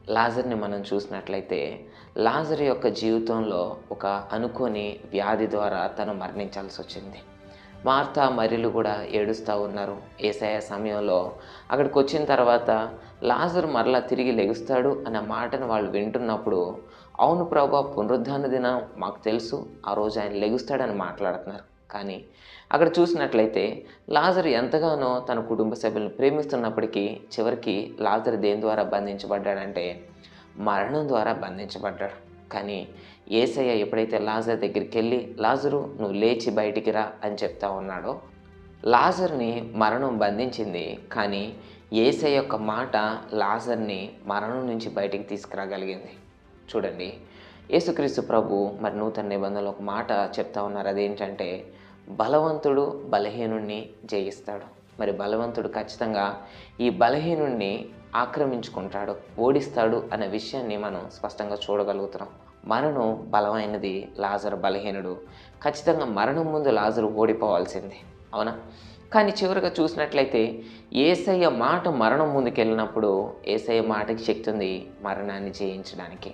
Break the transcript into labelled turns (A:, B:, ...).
A: లాజర్‌ని మనం చూసినట్లయితే, లాజర్ యొక్క జీవితంలో ఒక అనుకోని వ్యాధి ద్వారా తను మరణించాల్సొచ్చింది. మార్త, మరియలు కూడా ఏడుస్తా ఉన్నారు. యేసయ్య సమయంలో అక్కడికొచ్చిన తర్వాత లాజరు మరలా తిరిగి లెగుస్తాడు అన్న మాటను వాళ్ళు వింటున్నప్పుడు, అవును ప్రభా, పునరుద్ధాన దినం మాకు తెలుసు. ఆ రోజు ఆయన లెగుస్తాడని మాట్లాడుతున్నారు. కానీ అక్కడ చూసినట్లయితే లాజరు ఎంతగానో తన కుటుంబ సభ్యులను ప్రేమిస్తున్నప్పటికీ చివరికి లాజరు దేని ద్వారా బంధించబడ్డాడంటే మరణం ద్వారా బంధించబడ్డాడు. కానీ యేసయ్య ఎప్పుడైతే లాజరు దగ్గరికెళ్ళి, లాజరు నువ్వు లేచి బయటికి రా అని చెప్తా ఉన్నాడో, లాజర్‌ని మరణం బంధించింది. కానీ యేసయ్య యొక్క మాట లాజర్‌ని మరణం నుంచి బయటికి తీసుకురాగలిగింది. చూడండి, యేసుక్రీస్తు ప్రభు మరి నూతన నిబంధనలో ఒక మాట చెప్తా ఉన్నారు. అదేంటంటే, బలవంతుడు బలహీనుణ్ణి జయిస్తాడు. మరి బలవంతుడు ఖచ్చితంగా ఈ బలహీనుణ్ణి ఆక్రమించుకుంటాడు, ఓడిస్తాడు అనే విషయాన్ని మనం స్పష్టంగా చూడగలుగుతున్నాం. మరణం బలమైనది, లాజరు బలహీనుడు. ఖచ్చితంగా మరణం ముందు లాజరు ఓడిపోవాల్సిందే, అవునా? కానీ చివరిగా చూసినట్లయితే యేసయ్య మాట మరణం ముందుకెళ్ళినప్పుడు యేసయ్య మాటకి శక్తి ఉంది మరణాన్ని జయించడానికి.